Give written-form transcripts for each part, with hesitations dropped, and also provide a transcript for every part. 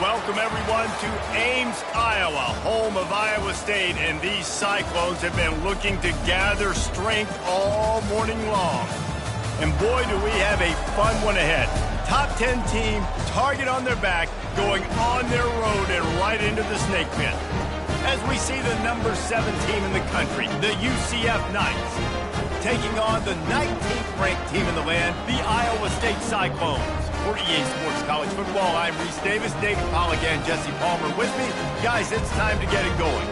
Welcome, everyone, to Ames, Iowa, home of Iowa State. And these Cyclones have been looking to gather strength all morning long. And boy, do we have a fun one ahead. Top 10 team, target on their back, going on their road and right into the snake pit. As we see the number 7 team in the country, the UCF Knights, taking on the 19th ranked team in the land, the Iowa State Cyclones. For EA Sports College Football, I'm Reese Davis, David Pollack, and Jesse Palmer with me. Guys, it's time to get it going.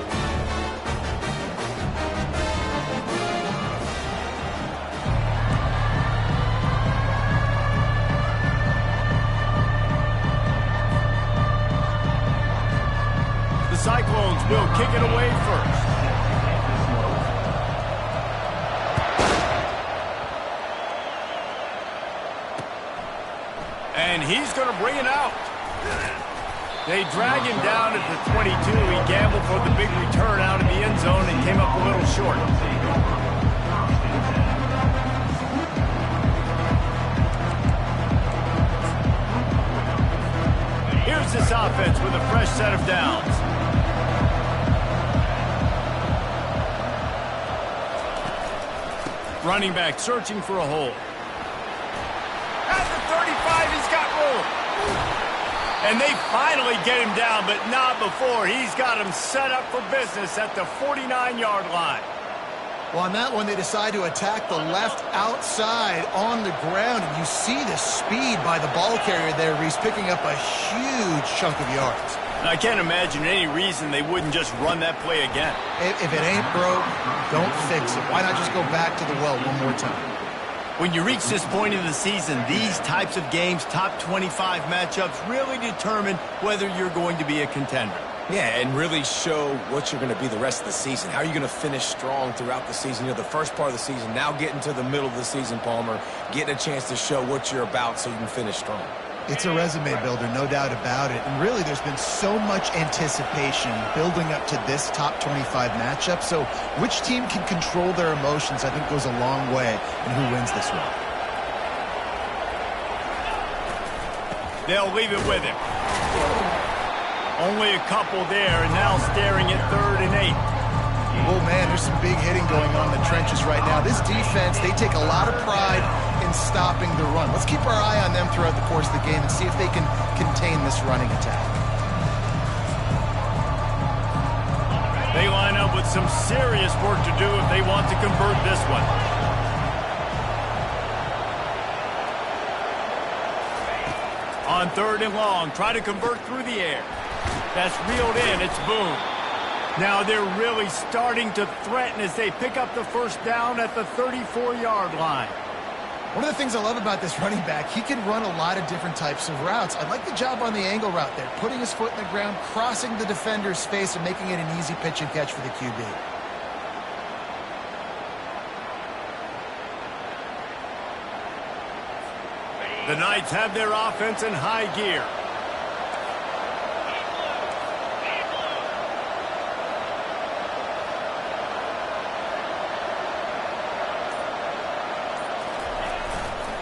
The Cyclones will kick it away first. And he's going to bring it out. They drag him down at the 22. He gambled for the big return out of the end zone and came up a little short. Here's this offense with a fresh set of downs. Running back searching for a hole. At the 35, he's got room. And they finally get him down, but not before. He's got him set up for business at the 49-yard line. Well, on that one, they decide to attack the left outside on the ground. And you see the speed by the ball carrier there, Reese, picking up a huge chunk of yards. I can't imagine any reason they wouldn't just run that play again. If it ain't broke, don't fix it. Why not just go back to the well one more time? When you reach this point in the season, these types of games, top 25 matchups, really determine whether you're going to be a contender. Yeah, and really show what you're going to be the rest of the season. How are you going to finish strong throughout the season? You know, the first part of the season, now getting to the middle of the season, Palmer, getting a chance to show what you're about so you can finish strong. It's a resume builder, no doubt about it. And really, there's been so much anticipation building up to this top 25 matchup. So which team can control their emotions, I think, goes a long way in who wins this one. They'll leave it with him. Only a couple there, and now staring at 3rd and 8. Oh, man, there's some big hitting going on in the trenches right now. This defense, they take a lot of pride in stopping the run. Let's keep our eye on them throughout the course of the game and see if they can contain this running attack. They line up with some serious work to do if they want to convert this one. On 3rd and long, try to convert through the air. That's reeled in. It's Boone. Now they're really starting to threaten as they pick up the first down at the 34-yard line. One of the things I love about this running back, he can run a lot of different types of routes. I like the job on the angle route there, putting his foot in the ground, crossing the defender's face, and making it an easy pitch and catch for the QB. The Knights have their offense in high gear.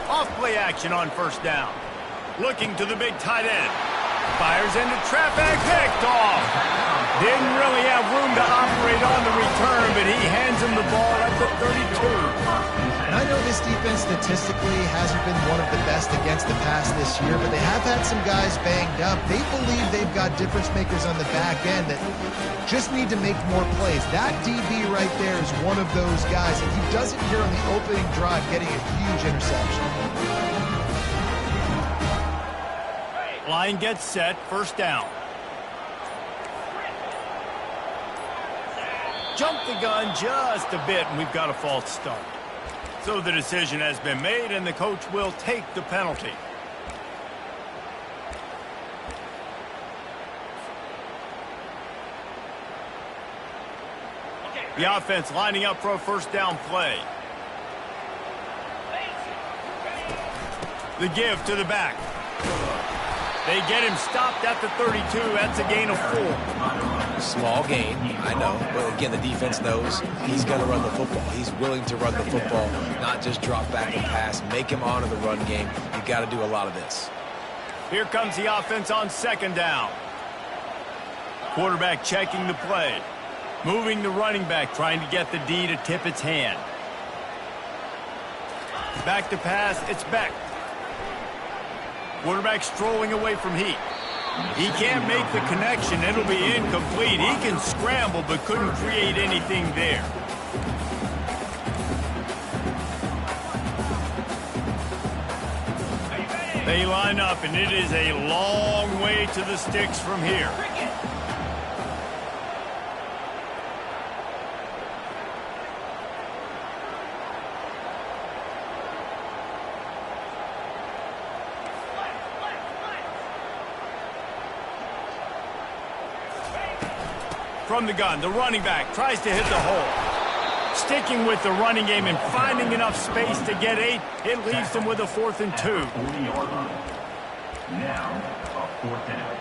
Off-play action on first down. Looking to the big tight end. Fires into traffic, picked off. Didn't really have room to operate on the return, but he hands him the ball at the 32. And I know this defense statistically hasn't been one of the best against the pass this year, but they have had some guys banged up. They believe they've got difference makers on the back end that just need to make more plays. That DB right there is one of those guys, and he does it here on the opening drive, getting a huge interception. Line gets set, first down. Jump the gun just a bit, and we've got a false start. So the decision has been made, and the coach will take the penalty. The offense lining up for a first down play. The give to the back. They get him stopped at the 32. That's a gain of 4. Small gain, I know. But again, the defense knows he's going to run the football. He's willing to run the football, not just drop back and pass. Make him honor the run game. You got to do a lot of this. Here comes the offense on second down. Quarterback checking the play. Moving the running back, trying to get the D to tip its hand. Back to pass, it's Beck. Quarterback strolling away from Heat. He can't make the connection. It'll be incomplete. He can scramble, but couldn't create anything there. They line up, and it is a long way to the sticks from here. From the gun, the running back tries to hit the hole. Sticking with the running game and finding enough space to get 8, it leaves them with a 4th and 2. Now, a 4th down.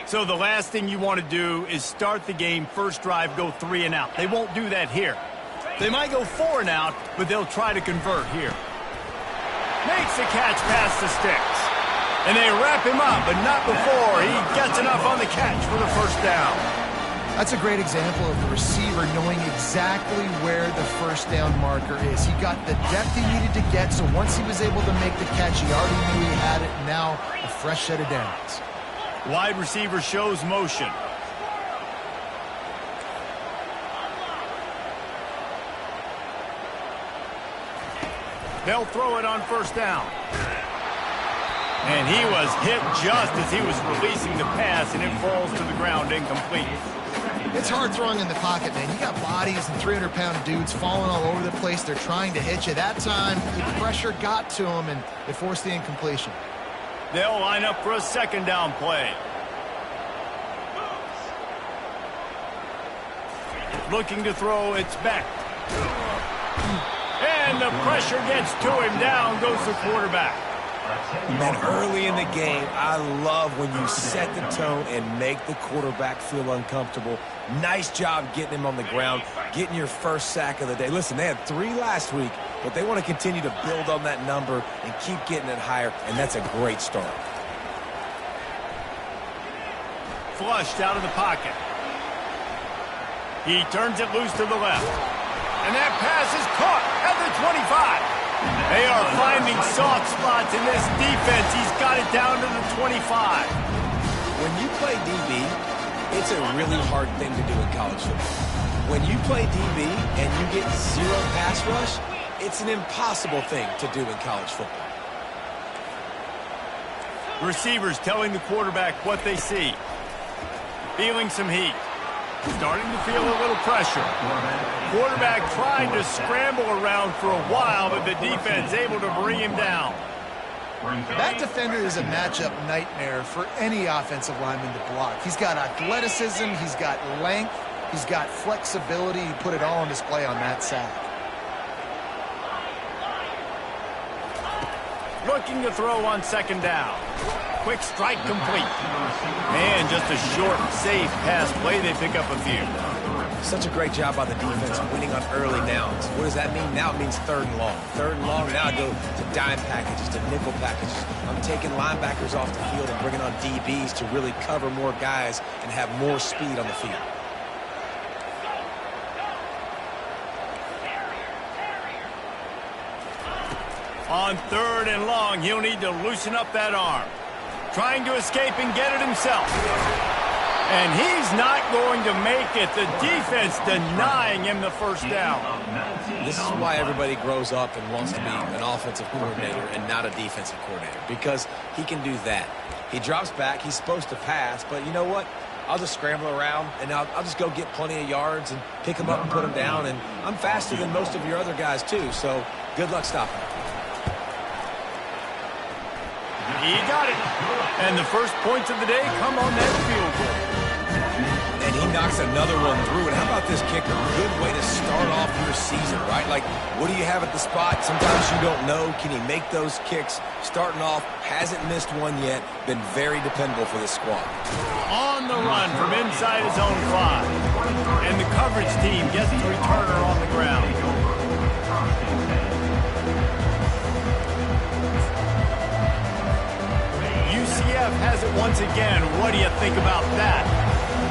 So the last thing you want to do is start the game, first drive, go 3 and out. They won't do that here. They might go 4 and out, but they'll try to convert here. Makes the catch past the sticks. And they wrap him up, but not before he gets enough on the catch for the first down. That's a great example of the receiver knowing exactly where the first down marker is. He got the depth he needed to get, so once he was able to make the catch, he already knew he had it. Now, a fresh set of downs. Wide receiver shows motion. They'll throw it on first down. And he was hit just as he was releasing the pass, and it falls to the ground incomplete. It's hard throwing in the pocket, man. You got bodies and 300-pound dudes falling all over the place. They're trying to hit you. That time, the pressure got to him, and it forced the incompletion. They'll line up for a second down play. Looking to throw, it's Beck. And the pressure gets to him. Down goes the quarterback. Man, early in the game, I love when you set the tone and make the quarterback feel uncomfortable. Nice job getting him on the ground, getting your first sack of the day. Listen, they had 3 last week, but they want to continue to build on that number and keep getting it higher, and that's a great start. Flushed out of the pocket. He turns it loose to the left. And that pass is caught at the 25. They are finding soft spots in this defense. He's got it down to the 25. When you play DB, it's a really hard thing to do in college football. When you play DB and you get 0 pass rush, it's an impossible thing to do in college football. Receivers telling the quarterback what they see. Feeling some heat. Starting to feel a little pressure. Quarterback trying to scramble around for a while, but the defense able to bring him down. That defender is a matchup nightmare for any offensive lineman to block. He's got athleticism, he's got length, he's got flexibility. He put it all on display on that sack. Looking to throw on second down. Quick strike complete. And just a short, safe pass play. They pick up a few. Such a great job by the defense winning on early downs. What does that mean? Now it means 3rd and long. 3rd and long, now I go to dime packages, to nickel packages. I'm taking linebackers off the field and bringing on DBs to really cover more guys and have more speed on the field. On 3rd and long, he'll need to loosen up that arm. Trying to escape and get it himself. And he's not going to make it. The defense denying him the first down. This is why everybody grows up and wants to be an offensive coordinator and not a defensive coordinator, because he can do that. He drops back. He's supposed to pass, but you know what? I'll just scramble around, and I'll just go get plenty of yards and pick him up and put him down. And I'm faster than most of your other guys, too, so good luck stopping him. He got it. And the first points of the day come on that field goal. And he knocks another one through. And how about this kicker? Good way to start off your season, right? Like, what do you have at the spot? Sometimes you don't know. Can he make those kicks? Starting off, hasn't missed one yet. Been very dependable for this squad. On the run from inside his own 5. And the coverage team gets the returner on the ground. UCF has it once again. What do you think about that?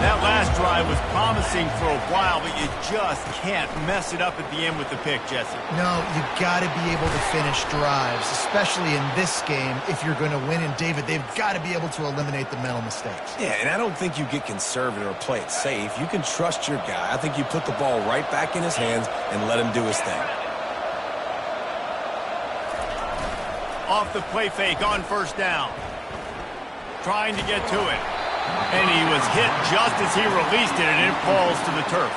That last drive was promising for a while, but you just can't mess it up at the end with the pick, Jesse. No, you got to be able to finish drives, especially in this game if you're going to win. And, David, they've got to be able to eliminate the mental mistakes. Yeah, and I don't think you get conservative or play it safe. You can trust your guy. I think you put the ball right back in his hands and let him do his thing. Off the play fake on first down. Trying to get to it. And he was hit just as he released it, and it falls to the turf.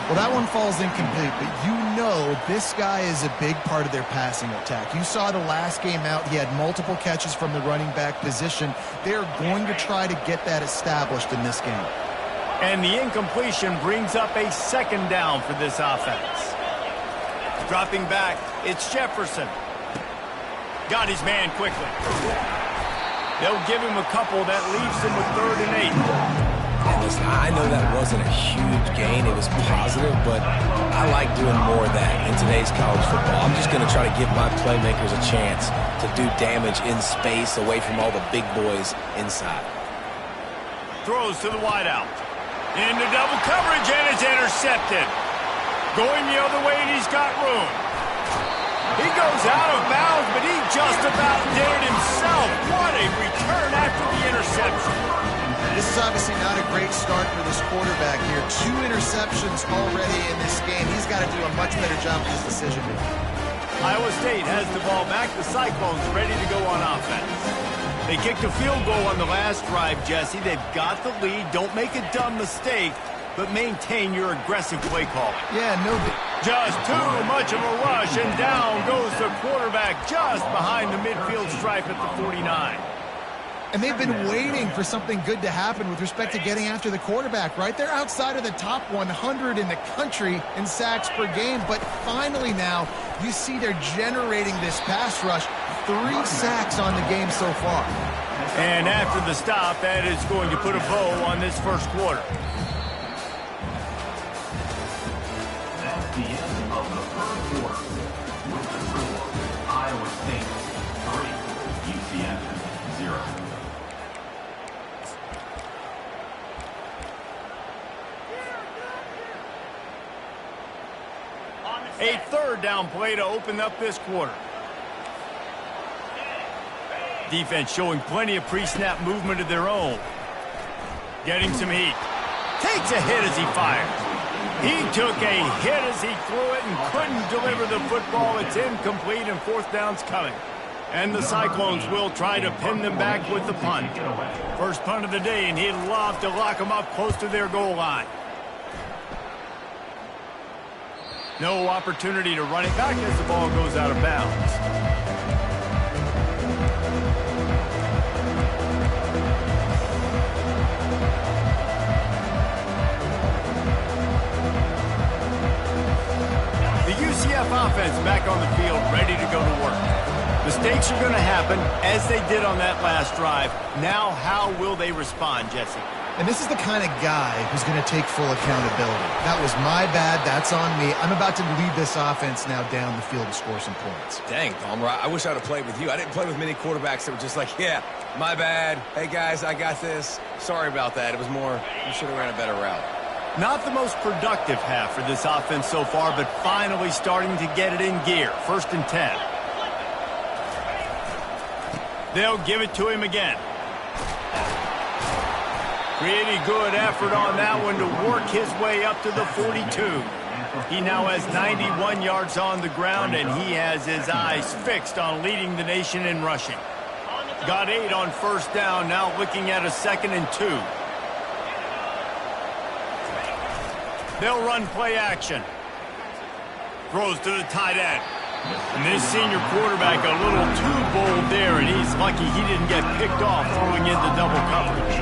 Well, that one falls incomplete, but you know this guy is a big part of their passing attack. You saw the last game out. He had multiple catches from the running back position. They're going to try to get that established in this game. And the incompletion brings up a second down for this offense. Dropping back, it's Jefferson. Got his man quickly. They'll give him a couple. That leaves him with 3rd and 8. And listen, I know that wasn't a huge gain. It was positive, but I like doing more of that in today's college football. I'm just going to try to give my playmakers a chance to do damage in space away from all the big boys inside. Throws to the wideout. Into double coverage, and it's intercepted. Going the other way, and he's got room. He goes out of bounds, but he just about did it himself. What a return after the interception. This is obviously not a great start for this quarterback here. 2 interceptions already in this game. He's got to do a much better job with his decision making. Iowa State has the ball back. The Cyclones ready to go on offense. They kicked a field goal on the last drive, Jesse. They've got the lead. Don't make a dumb mistake, but maintain your aggressive play call. Yeah, no. Just too much of a rush, and down goes the quarterback just behind the midfield stripe at the 49. And they've been waiting for something good to happen with respect to getting after the quarterback, right? They're outside of the top 100 in the country in sacks per game, but finally now you see they're generating this pass rush. 3 sacks on the game so far. And after the stop, that is going to put a bow on this first quarter. That's the end of the first quarter. With the score, Iowa State 3, UCF 0. A 3rd down play to open up this quarter. Defense showing plenty of pre-snap movement of their own. Getting some heat. Takes a hit as he fires. He took a hit as he threw it and couldn't deliver the football. It's incomplete and 4th down's coming. And the Cyclones will try to pin them back with the punt. First punt of the day, and he'd love to lock them up close to their goal line. No opportunity to run it back as the ball goes out of bounds. The UCF offense back on the field, ready to go to work. Mistakes are going to happen, as they did on that last drive. Now, how will they respond, Jesse? And this is the kind of guy who's going to take full accountability. That was my bad. That's on me. I'm about to lead this offense now down the field to score some points. Dang, Palmer, I wish I would have played with you. I didn't play with many quarterbacks that were just like, yeah, my bad. Hey, guys, I got this. Sorry about that. It was more, you should have ran a better route. Not the most productive half for this offense so far, but finally starting to get it in gear. 1st and 10. They'll give it to him again. Pretty good effort on that one to work his way up to the 42. He now has 91 yards on the ground, and he has his eyes fixed on leading the nation in rushing. Got 8 on 1st down, now looking at a 2nd and 2. They'll run play action. Throws to the tight end. And this senior quarterback a little too bold there, and he's lucky he didn't get picked off throwing into double coverage.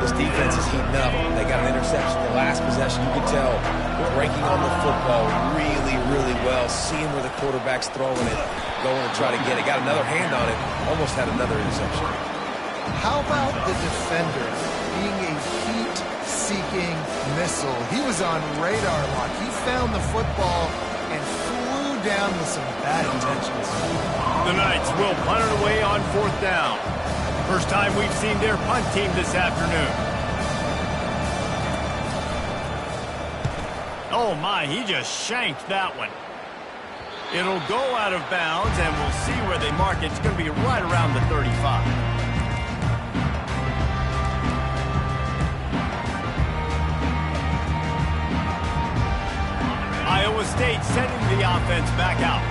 This defense is heating up. They got an interception the last possession. You can tell they're breaking on the football really, really well, seeing where the quarterback's throwing it, going to try to get it. Got another hand on it, almost had another interception. How about the defender being a heat-seeking missile? He was on radar lock. He found the football and flew down with some bad intentions. The Knights will punt it away on 4th down. First time we've seen their punt team this afternoon. Oh my, he just shanked that one. It'll go out of bounds, and we'll see where they mark it. It's going to be right around the 35. Iowa State sending the offense back out.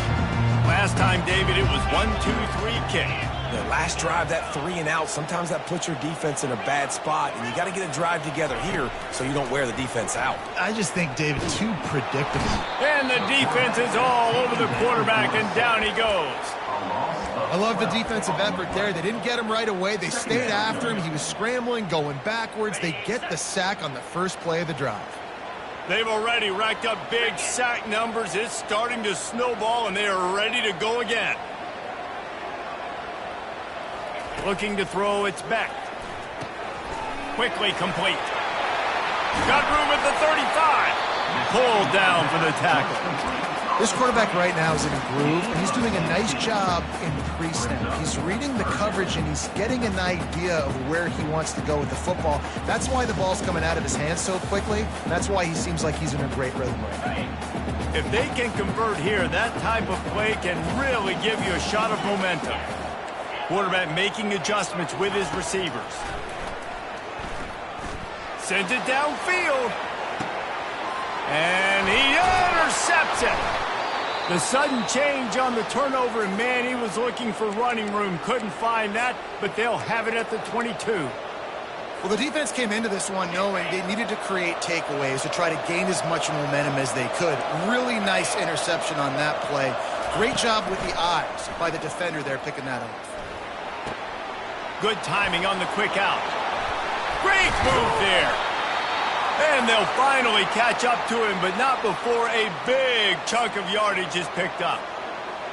Last time, David, it was 1-2-3 kick. The last drive, that 3 and out, sometimes that puts your defense in a bad spot, and you got to get a drive together here so you don't wear the defense out. I just think, David, too predictable. And the defense is all over the quarterback, and down he goes. I love the defensive effort there. They didn't get him right away. They stayed after him. He was scrambling, going backwards. They get the sack on the first play of the drive. They've already racked up big sack numbers. It's starting to snowball, and they are ready to go again. Looking to throw, it's Beck. Quickly complete. Got room at the 35. Pulled down for the tackle. This quarterback right now is in a groove, and he's doing a nice job in pre-snap. He's reading the coverage, and he's getting an idea of where he wants to go with the football. That's why the ball's coming out of his hands so quickly, and that's why he seems like he's in a great rhythm right now. If they can convert here, that type of play can really give you a shot of momentum. Quarterback making adjustments with his receivers. Sends it downfield. And he intercepts it. The sudden change on the turnover, and man, he was looking for running room. Couldn't find that, but they'll have it at the 22. Well, the defense came into this one knowing they needed to create takeaways to try to gain as much momentum as they could. Really nice interception on that play. Great job with the eyes by the defender there picking that off. Good timing on the quick out. Great move there. And they'll finally catch up to him, but not before a big chunk of yardage is picked up.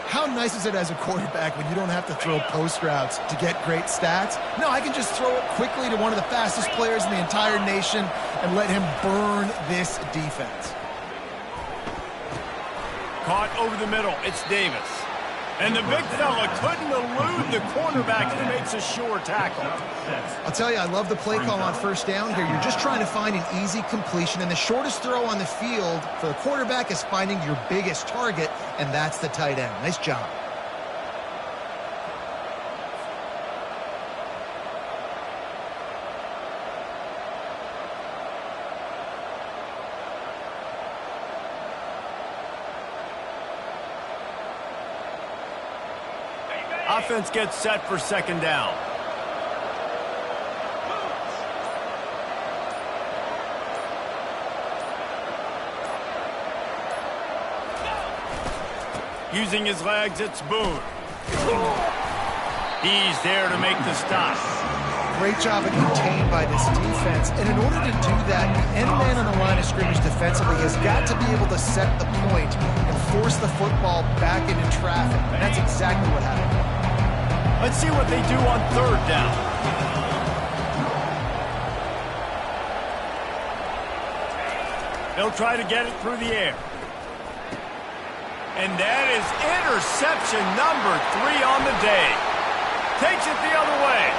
How nice is it as a quarterback when you don't have to throw post routes to get great stats? No, I can just throw it quickly to one of the fastest players in the entire nation and let him burn this defense. Caught over the middle. It's Davis. And the big fella couldn't elude the cornerback, who makes a sure tackle. I'll tell you, I love the play call on first down here. You're just trying to find an easy completion, and the shortest throw on the field for the quarterback is finding your biggest target, and that's the tight end. Nice job. Offense gets set for second down. Using his legs, it's Boone. He's there to make the stop. Great job of contained by this defense. And in order to do that, the end man on the line of scrimmage defensively has got to be able to set the point and force the football back into traffic. And that's exactly what happened. Let's see what they do on third down. They'll try to get it through the air. And that is interception number 3 on the day. Takes it the other way.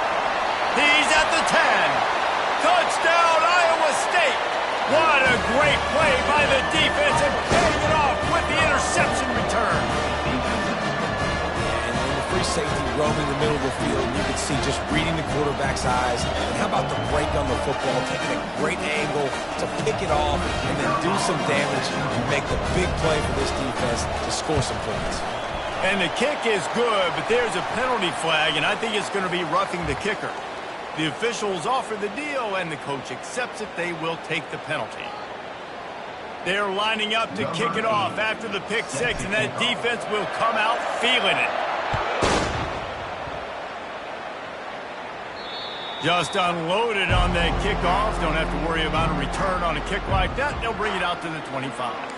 He's at the 10. Touchdown, Iowa State. What a great play by the defense, and paying it off with the interception return. Safety roaming the middle of the field. You can see just reading the quarterback's eyes. And how about the break on the football, taking a great angle to pick it off and then do some damage and make the big play for this defense to score some points. And the kick is good, but there's a penalty flag, and I think it's going to be roughing the kicker. The officials offer the deal, and the coach accepts it. They will take the penalty. They're lining up to kick it off after the pick six, and that defense will come out feeling it. Just unloaded on that kickoff. Don't have to worry about a return on a kick like that. They'll bring it out to the 25.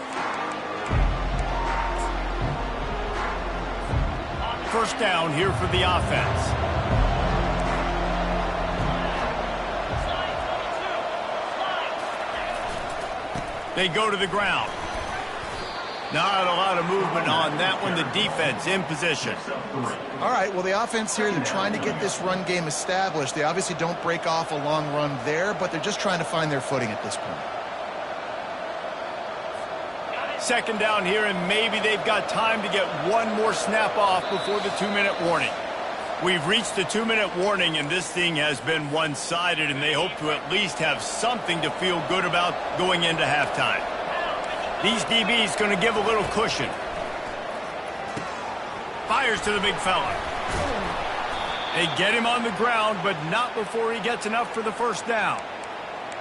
First down here for the offense. They go to the ground. Not a lot of movement on that one. The defense in position. All right, well, the offense here, they're trying to get this run game established. They obviously don't break off a long run there, but they're just trying to find their footing at this point. Second down here, and maybe they've got time to get one more snap off before the 2-minute warning. We've reached the 2-minute warning, and this thing has been one-sided, and they hope to at least have something to feel good about going into halftime. These DBs going to give a little cushion. Fires to the big fella. They get him on the ground, but not before he gets enough for the first down.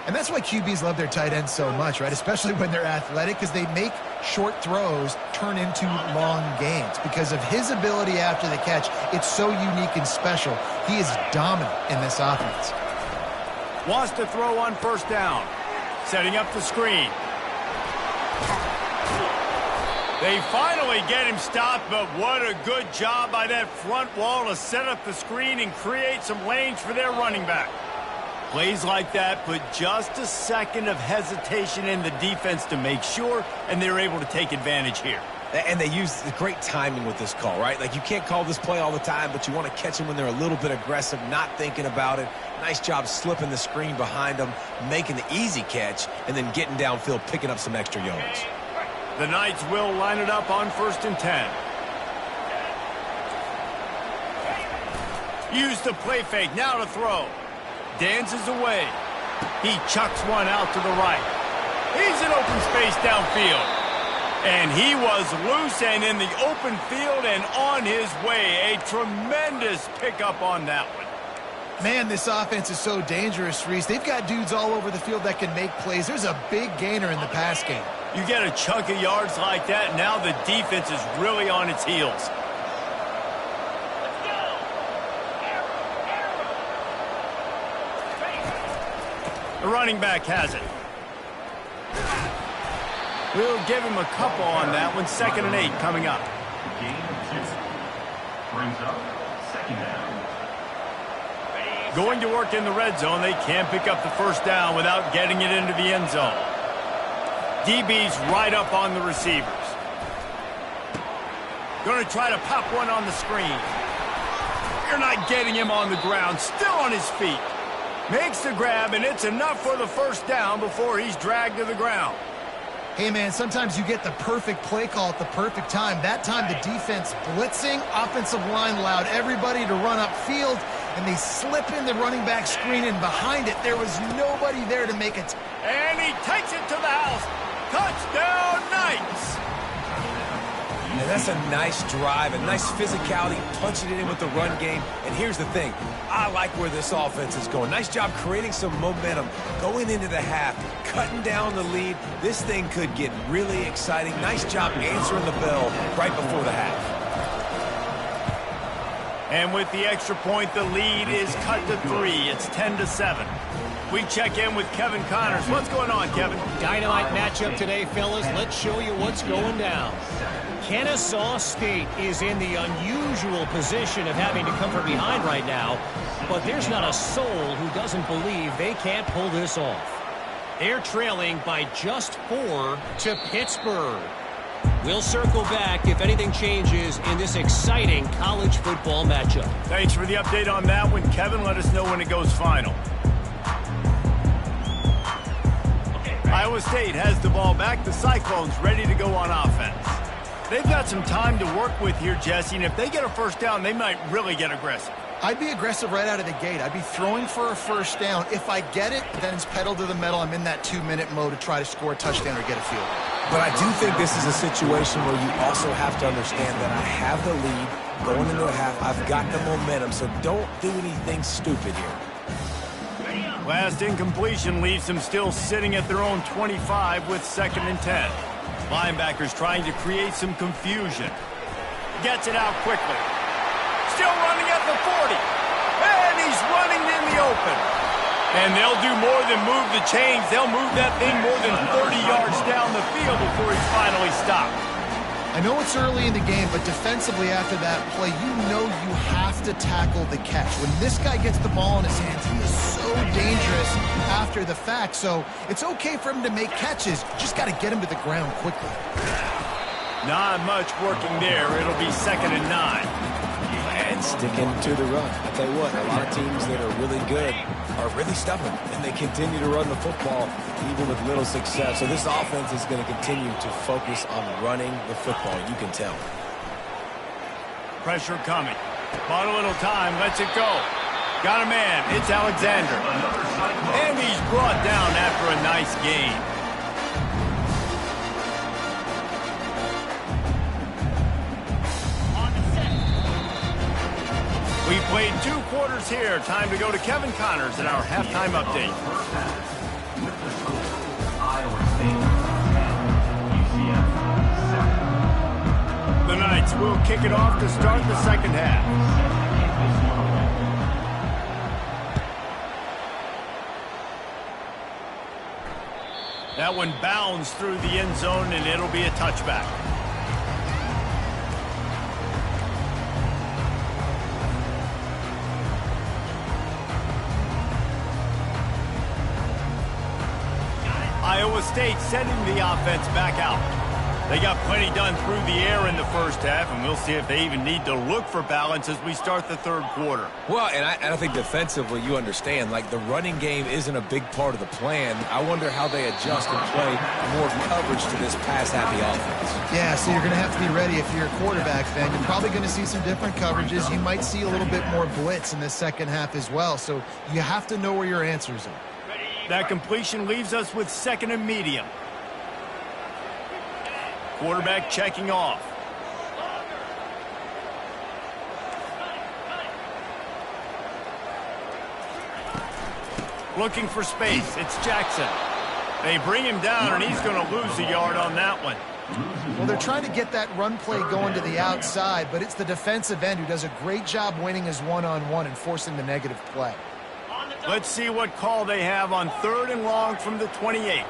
And that's why QBs love their tight ends so much, right? Especially when they're athletic, because they make short throws turn into long gains. Because of his ability after the catch, it's so unique and special. He is dominant in this offense. Wants to throw on first down. Setting up the screen. They finally get him stopped, but what a good job by that front wall to set up the screen and create some lanes for their running back. Plays like that put just a second of hesitation in the defense to make sure, and they're able to take advantage here. And they use great timing with this call, right? Like, you can't call this play all the time, but you want to catch them when they're a little bit aggressive, not thinking about it. Nice job slipping the screen behind them, making the easy catch, and then getting downfield, picking up some extra yards. The Knights will line it up on 1st and 10. Use the play fake, now to throw. Dances away. He chucks one out to the right. He's in open space downfield. And he was loose and in the open field and on his way. A tremendous pickup on that one. Man, this offense is so dangerous, Reese. They've got dudes all over the field that can make plays. There's a big gainer in the pass game. You get a chunk of yards like that, now the defense is really on its heels. The running back has it. We'll give him a couple on that one. 2nd and 8 coming up. Gain of 2. Brings up 2nd down. Going to work in the red zone. They can't pick up the first down without getting it into the end zone. DB's right up on the receivers. Going to try to pop one on the screen. You're not getting him on the ground. Still on his feet. Makes the grab, and it's enough for the first down before he's dragged to the ground. Hey, man, sometimes you get the perfect play call at the perfect time. That time, the defense blitzing, offensive line allowed everybody to run upfield, and they slip in the running back screen, and behind it, there was nobody there to make it. And he takes it to the house. Touchdown, Knights! And that's a nice drive, a nice physicality, punching it in with the run game. And here's the thing. I like where this offense is going. Nice job creating some momentum, going into the half, cutting down the lead. This thing could get really exciting. Nice job answering the bell right before the half. And with the extra point, the lead is cut to 3. It's 10-7. We check in with Kevin Connors. What's going on, Kevin? Dynamite matchup today, fellas. Let's show you what's going down. Kennesaw State is in the unusual position of having to come from behind right now, but there's not a soul who doesn't believe they can't pull this off. They're trailing by just 4 to Pittsburgh. We'll circle back if anything changes in this exciting college football matchup. Thanks for the update on that one, Kevin. Let us know when it goes final. Iowa State has the ball back. The Cyclones ready to go on offense. They've got some time to work with here, Jesse, and if they get a first down, they might really get aggressive. I'd be aggressive right out of the gate. I'd be throwing for a first down. If I get it, then it's pedal to the metal. I'm in that 2-minute mode to try to score a touchdown or get a field goal. But I do think this is a situation where you also have to understand that I have the lead going into a half. I've got the momentum, so don't do anything stupid here. Last incompletion leaves them still sitting at their own 25 with 2nd and 10. Linebackers trying to create some confusion. Gets it out quickly. Still running at the 40. And he's running in the open. And they'll do more than move the chains. They'll move that thing more than 30 yards down the field before he's finally stopped. I know it's early in the game, but defensively after that play, you know you have to tackle the catch. When this guy gets the ball in his hands, he is so dangerous after the fact. So it's okay for him to make catches. Just got to get him to the ground quickly. Not much working there. It'll be 2nd and 9. And sticking to the run. I tell you what, a lot of teams that are really good are really stubborn, and they continue to run the football even with little success. So this offense is going to continue to focus on running the football. You can tell. Pressure coming. Bought a little time. Lets it go. Got a man. It's Alexander. And he's brought down after a nice gain. We played 2 quarters here. Time to go to Kevin Connors in our halftime update. With the score, Iowa State 10, UCF 7. The Knights will kick it off to start the second half. That one bounds through the end zone, and it'll be a touchback. Iowa State sending the offense back out. They got plenty done through the air in the first half, and we'll see if they even need to look for balance as we start the third quarter. Well, and I think defensively, you understand, like the running game isn't a big part of the plan. I wonder how they adjust and play more coverage to this pass-happy offense. Yeah, so you're going to have to be ready if you're a quarterback, Ben. You're probably going to see some different coverages. You might see a little bit more blitz in the second half as well, so you have to know where your answers are. That completion leaves us with 2nd and medium. Quarterback checking off. Looking for space. It's Jackson. They bring him down, and he's going to lose a yard on that one. Well, they're trying to get that run play going to the outside, but it's the defensive end who does a great job winning his one-on-one and forcing the negative play. Let's see what call they have on 3rd and long from the 28.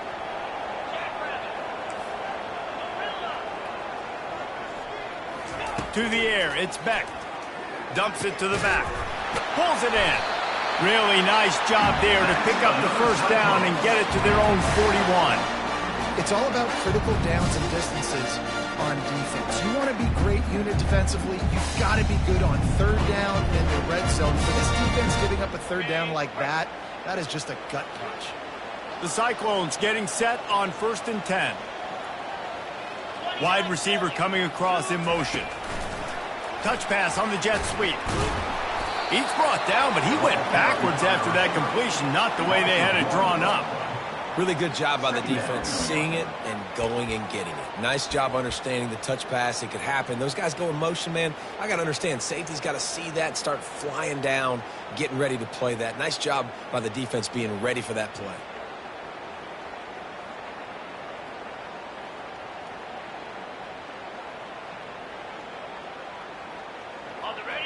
To the air, it's Beck. Dumps it to the back. Pulls it in. Really nice job there to pick up the first down and get it to their own 41. It's all about critical downs and distances on defense. You want to be great unit defensively, you've got to be good on 3rd down in the red zone. For this defense giving up a 3rd down like that, that is just a gut punch. The Cyclones getting set on 1st and 10. Wide receiver coming across in motion. Touch pass on the jet sweep. He's brought down, but he went backwards after that completion, not the way they had it drawn up. Really good job by the defense seeing it and going and getting it. Nice job understanding the touch pass. It could happen. Those guys go in motion, man. I got to understand, safety's got to see that, start flying down, getting ready to play that. Nice job by the defense being ready for that play.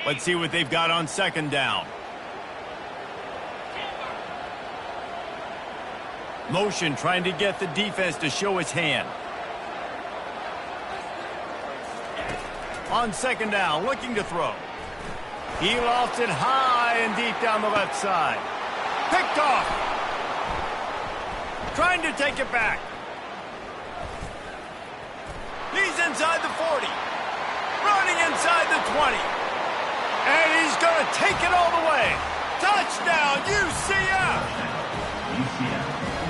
Let's see what they've got on 2nd down. Motion trying to get the defense to show its hand. On 2nd down, looking to throw. He lofts it high and deep down the left side. Picked off. Trying to take it back. He's inside the 40. Running inside the 20. And he's going to take it all the way. Touchdown, UCF!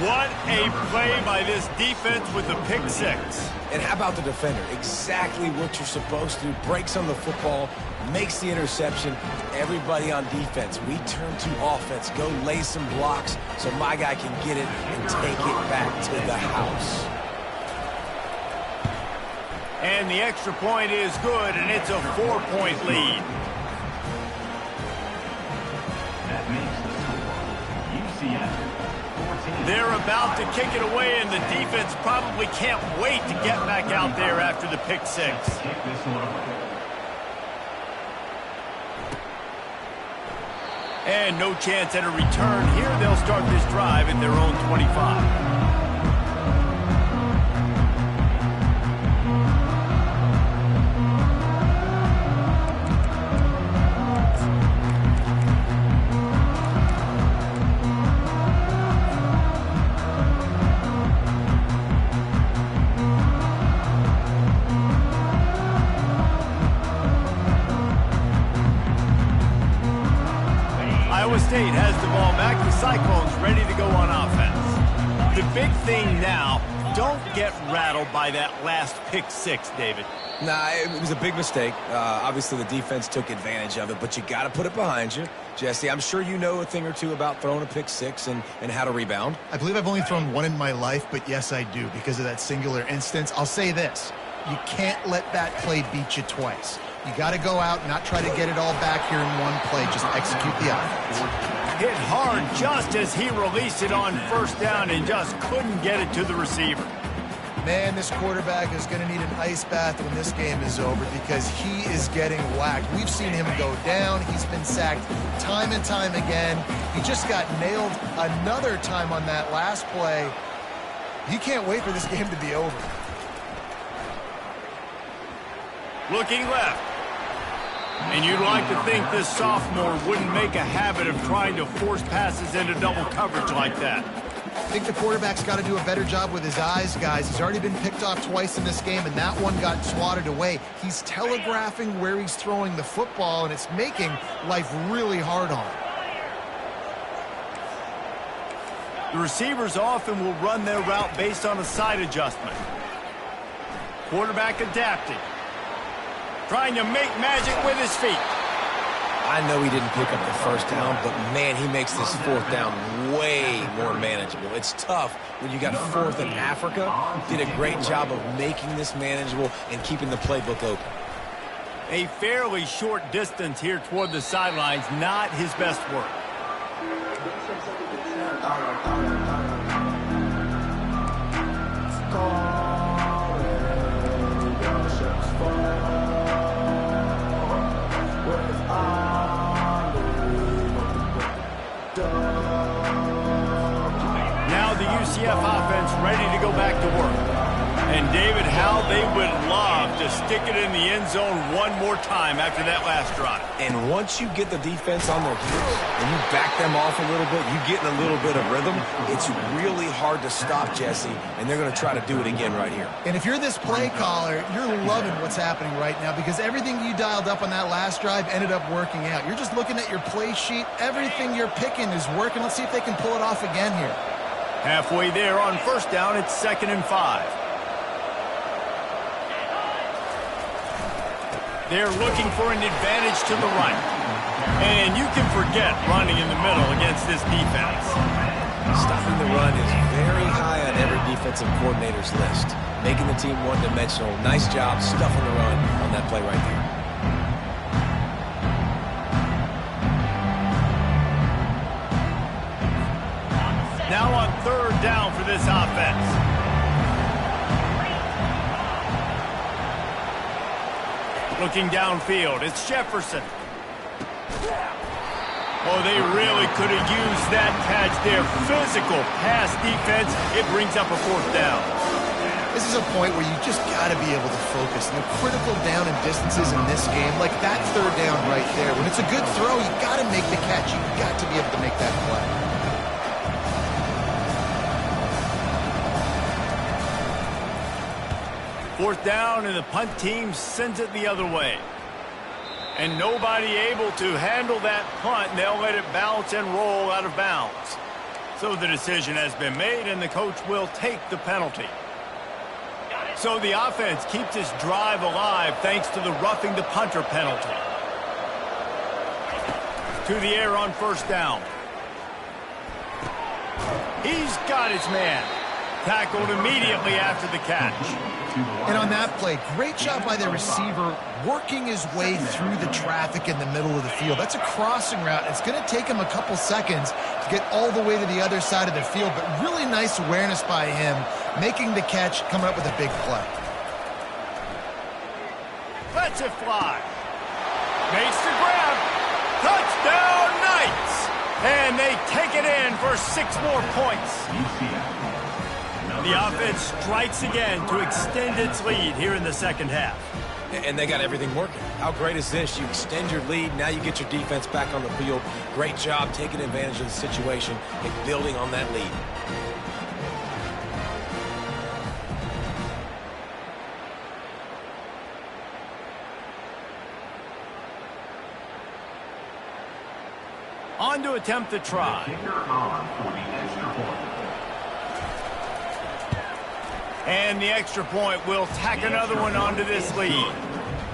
What a play by this defense with the pick 6. And how about the defender? Exactly what you're supposed to. Breaks on the football, makes the interception. Everybody on defense, we turn to offense. Go lay some blocks so my guy can get it and take it back to the house. And the extra point is good, and it's a 4-point lead. That makes the score UCF 14. They're about to kick it away, and the defense probably can't wait to get back out there after the pick 6. Kick this one away. And no chance at a return here. They'll start this drive at their own 25. Iowa State has the ball back. The Cyclones ready to go on offense. The big thing now, don't get rattled by that last pick six, David. Nah, it was a big mistake. Obviously, the defense took advantage of it, but you got to put it behind you. Jesse, I'm sure you know a thing or two about throwing a pick six and how to rebound. I believe I've only thrown one in my life, but yes, I do because of that singular instance. I'll say this. You can't let that play beat you twice. You got to go out and not try to get it all back here in one play. Just execute the offense. Hit hard just as he released it on first down and just couldn't get it to the receiver. Man, this quarterback is going to need an ice bath when this game is over because he is getting whacked. We've seen him go down. He's been sacked time and time again. He just got nailed another time on that last play. He can't wait for this game to be over. Looking left. And you'd like to think this sophomore wouldn't make a habit of trying to force passes into double coverage like that. I think the quarterback's got to do a better job with his eyes, guys. He's already been picked off twice in this game, and that one got swatted away. He's telegraphing where he's throwing the football, and it's making life really hard on him. The receivers often will run their route based on a side adjustment. Quarterback adapting. Trying to make magic with his feet. I know he didn't pick up the first down, but man, he makes this fourth down way more manageable. It's tough when you got fourth in Africa. Did a great job of making this manageable and keeping the playbook open. A fairly short distance here toward the sidelines, not his best work. Now the UCF offense ready to go back to work. And David, how they would love to stick it in the end zone one more time after that last drive. And once you get the defense on their heels and you back them off a little bit, you get in a little bit of rhythm, it's really hard to stop, Jesse, and they're going to try to do it again right here. And if you're this play caller, you're loving what's happening right now because everything you dialed up on that last drive ended up working out. You're just looking at your play sheet. Everything you're picking is working. Let's see if they can pull it off again here. Halfway there on first down, it's 2nd and 5. They're looking for an advantage to the right. And you can forget running in the middle against this defense. Stopping the run is very high on every defensive coordinator's list. Making the team one-dimensional. Nice job stuffing the run on that play right there. Now on 3rd down for this offense. Looking downfield, it's Jefferson. Oh, they really could have used that catch there. Physical pass defense. It brings up a 4th down. This is a point where you just got to be able to focus. The critical down and distances in this game, like that 3rd down right there. When it's a good throw, you got to make the catch. You got to be able to make that play. 4th down, and the punt team sends it the other way. And nobody able to handle that punt. They'll let it bounce and roll out of bounds. So the decision has been made, and the coach will take the penalty. So the offense keeps its drive alive thanks to the roughing the punter penalty. To the air on 1st down. He's got his man. Tackled immediately after the catch. And on that play, great job by the receiver working his way through the traffic in the middle of the field. That's a crossing route. It's going to take him a couple seconds to get all the way to the other side of the field, but really nice awareness by him, making the catch, coming up with a big play. Lets it fly. Makes the grab. Touchdown, Knights! And they take it in for 6 more points. The offense strikes again to extend its lead here in the second half. And they got everything working. How great is this? You extend your lead. Now you get your defense back on the field. Great job taking advantage of the situation and building on that lead. On to attempt the try. And the extra point will tack another one onto this lead.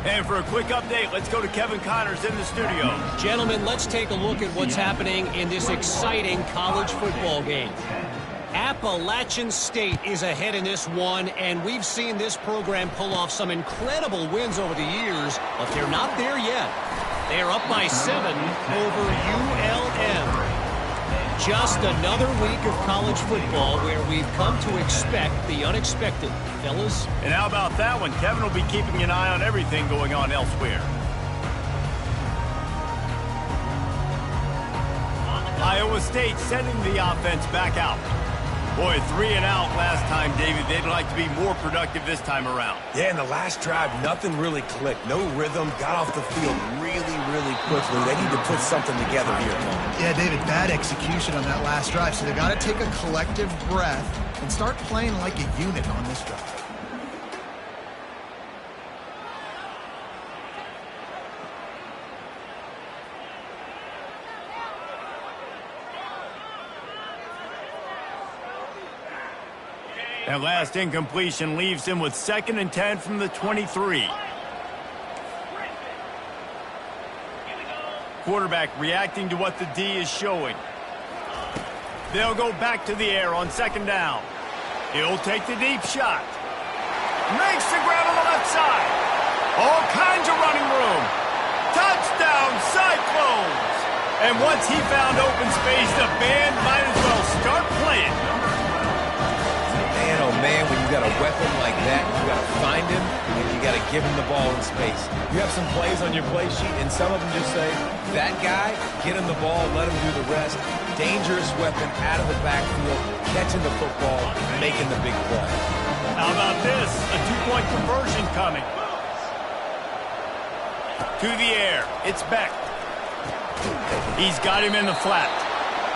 And for a quick update, let's go to Kevin Connors in the studio. Gentlemen, let's take a look at what's happening in this exciting college football game. Appalachian State is ahead in this one, and we've seen this program pull off some incredible wins over the years, but they're not there yet. They're up by 7 over ULM. Just another week of college football where we've come to expect the unexpected, fellas. And how about that one? Kevin will be keeping an eye on everything going on elsewhere. Iowa State sending the offense back out. Boy, 3 and out last time, David. They'd like to be more productive this time around. Yeah, in the last drive, nothing really clicked. No rhythm, got off the field really quickly. They need to put something together here. Yeah, David, bad execution on that last drive. So they got to take a collective breath and start playing like a unit on this drive. That last incompletion leaves him with 2nd and 10 from the 23. Quarterback reacting to what the D is showing. They'll go back to the air on 2nd down. He'll take the deep shot. Makes the grab on the left side. All kinds of running room. Touchdown, Cyclones! And once he found open space, the band might as well start playing. Man, oh man, when you got a weapon like that, you got to find him, and you got to give him the ball in space. You have some plays on your play sheet, and some of them just say, that guy, get him the ball, let him do the rest. Dangerous weapon out of the backfield, catching the football, making the big play. How about this? A 2-point conversion coming. To the air. It's Beck. He's got him in the flat.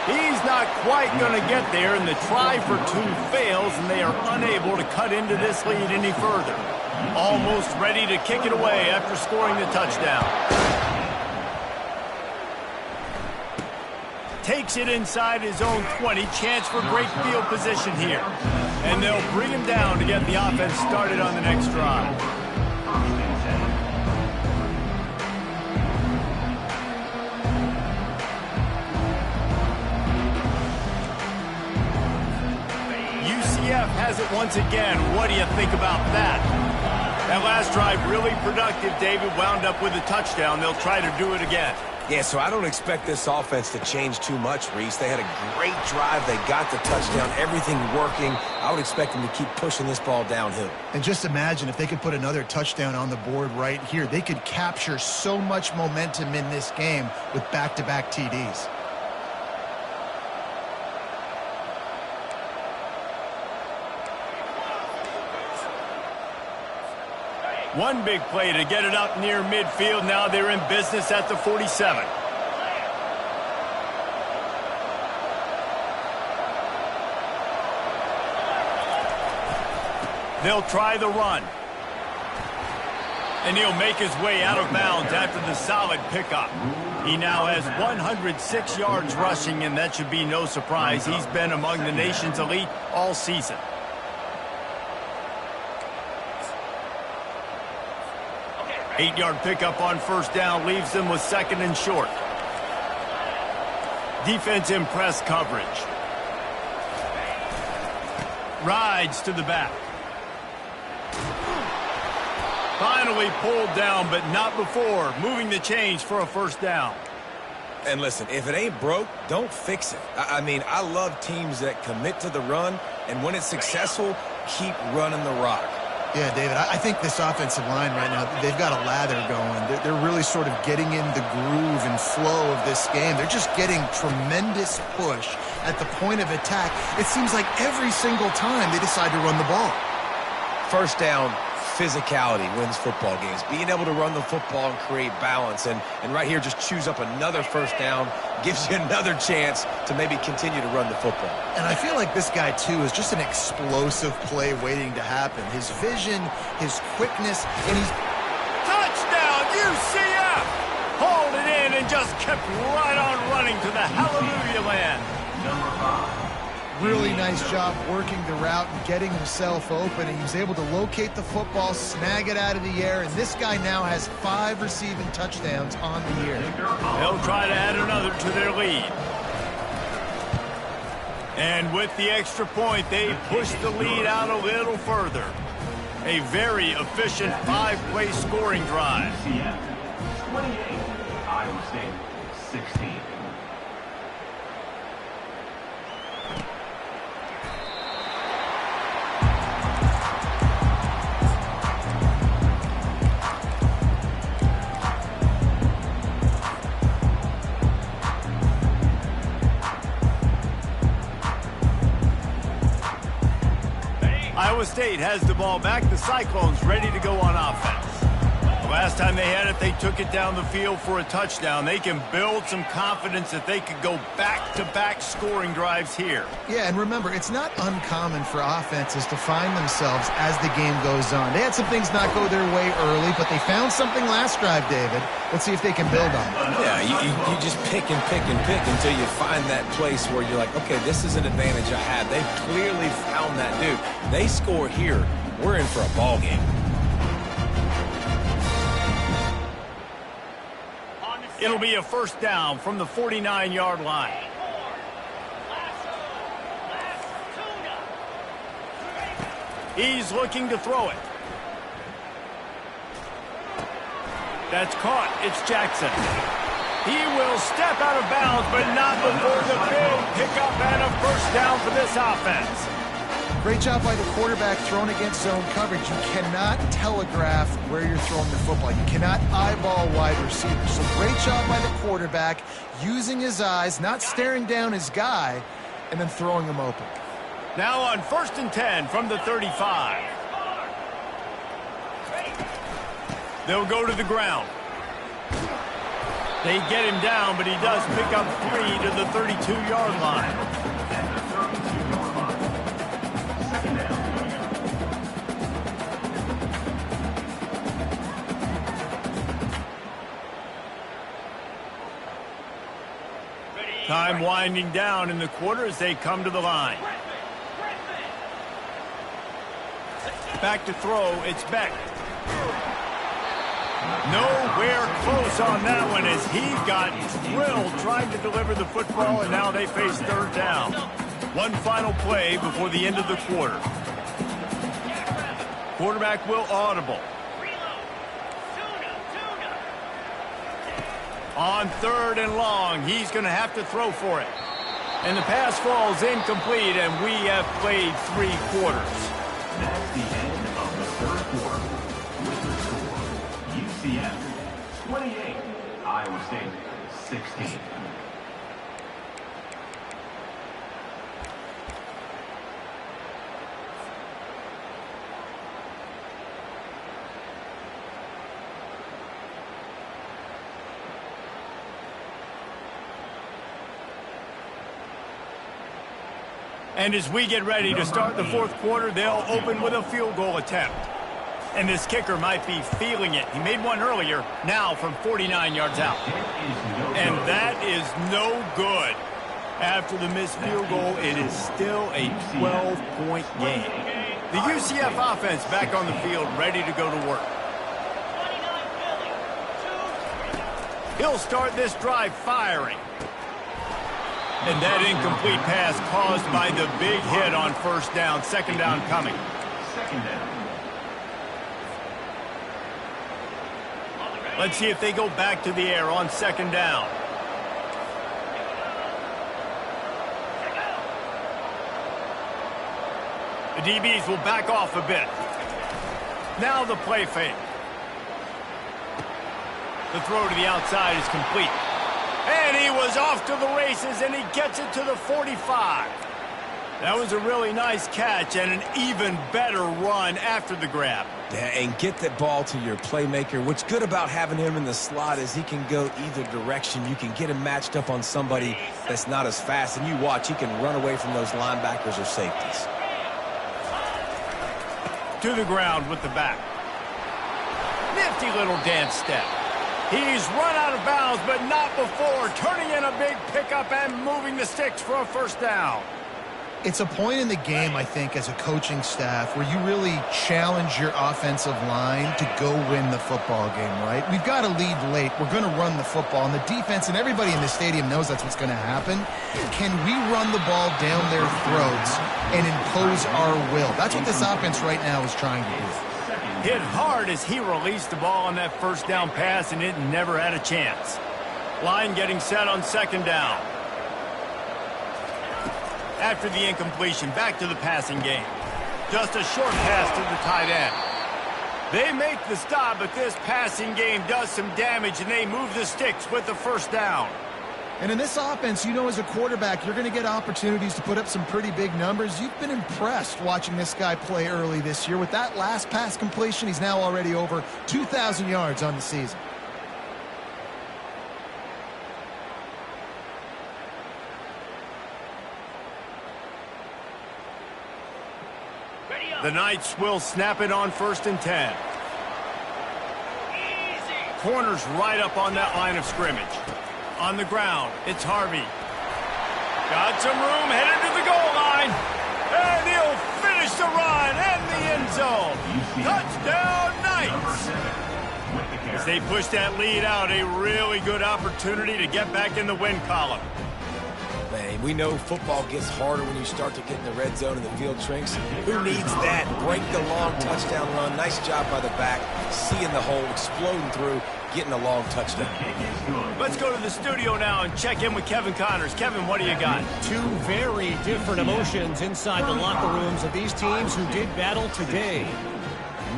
He's not quite going to get there, and the try for 2 fails, and they are unable to cut into this lead any further. Almost ready to kick it away after scoring the touchdown. Takes it inside his own 20. Chance for great field position here. And they'll bring him down to get the offense started on the next drive. UCF has it once again. What do you think about that? That last drive really productive. David wound up with a touchdown. They'll try to do it again. Yeah, so I don't expect this offense to change too much, Reese. They had a great drive. They got the touchdown. Everything working. I would expect them to keep pushing this ball downhill. And just imagine if they could put another touchdown on the board right here. They could capture so much momentum in this game with back-to-back TDs. One big play to get it up near midfield. Now they're in business at the 47. They'll try the run. And he'll make his way out of bounds after the solid pickup. He now has 106 yards rushing, and that should be no surprise. He's been among the nation's elite all season. Eight-yard pickup on first down leaves them with 2nd and short. Defense in press coverage. Rides to the back. Finally pulled down, but not before. Moving the chains for a first down. And listen, if it ain't broke, don't fix it. I mean, I love teams that commit to the run, and when it's successful, keep running the rock. Yeah, David, I think this offensive line right now, they've got a lather going. They're really sort of getting in the groove and flow of this game. They're just getting tremendous push at the point of attack. It seems like every single time they decide to run the ball. First down, physicality wins football games. Being able to run the football and create balance. And right here, just choose up another first down, gives you another chance to maybe continue to run the football. And I feel like this guy, too, is just an explosive play waiting to happen. His vision, his quickness, and he's... Touchdown, UCF! Hauled it in and just kept right on running to the hallelujah land. Number 5. Really nice job working the route and getting himself open. And he was able to locate the football, snag it out of the air, and this guy now has 5 receiving touchdowns on the year. They'll try to add another to their lead. And with the extra point, they push the lead out a little further. A very efficient 5-play scoring drive. UCF 28, Iowa State 16. Iowa State has the ball back. The Cyclones ready to go on offense. The last time they had it, they took it down the field for a touchdown. They can build some confidence that they could go back-to-back scoring drives here. Yeah, and remember, it's not uncommon for offenses to find themselves as the game goes on. They had some things not go their way early, but they found something last drive, David. Let's see if they can build on it. Yeah, you just pick and pick and pick until you find that place where you're like, okay, this is an advantage I have. They've clearly found that dude. They score here, we're in for a ball game. It'll be a first down from the 49-yard line. He's looking to throw it. That's caught. It's Jackson. He will step out of bounds, but not before the big pickup and a first down for this offense. Great job by the quarterback throwing against zone coverage. You cannot telegraph where you're throwing the football. You cannot eyeball wide receivers. So great job by the quarterback using his eyes, not staring down his guy, and then throwing him open. Now on 1st and 10 from the 35. They'll go to the ground. They get him down, but he does pick up 3 to the 32-yard line. Time winding down in the quarter as they come to the line. Back to throw, it's Beck. Nowhere close on that one as he got drilled trying to deliver the football, and now they face third down. One final play before the end of the quarter. Quarterback will audible. On 3rd and long, he's going to have to throw for it. And the pass falls incomplete, and we have played 3 quarters. That's the end of the 3rd quarter. With the score, UCF 28, Iowa State 16. And as we get ready to start the 4th quarter, they'll open with a field goal attempt. And this kicker might be feeling it. He made one earlier, now from 49 yards out. And that is no good. After the missed field goal, it is still a 12-point game. The UCF offense back on the field, ready to go to work. He'll start this drive firing. And that incomplete pass caused by the big hit on 1st down. 2nd down coming. 2nd down. Let's see if they go back to the air on 2nd down. The DBs will back off a bit. Now the play fake. The throw to the outside is complete. And he was off to the races, and he gets it to the 45. That was a really nice catch and an even better run after the grab. Yeah, and get that ball to your playmaker. What's good about having him in the slot is he can go either direction. You can get him matched up on somebody that's not as fast, and you watch, he can run away from those linebackers or safeties. To the ground with the back. Nifty little dance step. He's run out of bounds, but not before turning in a big pickup and moving the sticks for a first down. It's a point in the game, I think, as a coaching staff where you really challenge your offensive line to go win the football game, right? We've got to lead late. We're going to run the football. And the defense and everybody in the stadium knows that's what's going to happen. Can we run the ball down their throats and impose our will? That's what this offense right now is trying to do. Hit hard as he released the ball on that first down pass, and it never had a chance. Line getting set on second down. After the incompletion, back to the passing game. Just a short pass to the tight end. They make the stop, but this passing game does some damage, and they move the sticks with the first down. And in this offense, you know, as a quarterback, you're going to get opportunities to put up some pretty big numbers. You've been impressed watching this guy play early this year. With that last pass completion, he's now already over 2,000 yards on the season. The Knights will snap it on 1st and 10. Corners right up on that line of scrimmage. On the ground, it's Harvey. Got some room, headed to the goal line. And he'll finish the run and the end zone. Touchdown, Knights. As they push that lead out, a really good opportunity to get back in the win column. Man, we know football gets harder when you start to get in the red zone and the field shrinks. Who needs that? Break the long touchdown run. Nice job by the back. Seeing the hole, exploding through, getting a long touchdown. Let's go to the studio now and check in with Kevin Connors. Kevin, what do you got? Two very different emotions inside the locker rooms of these teams who did battle today.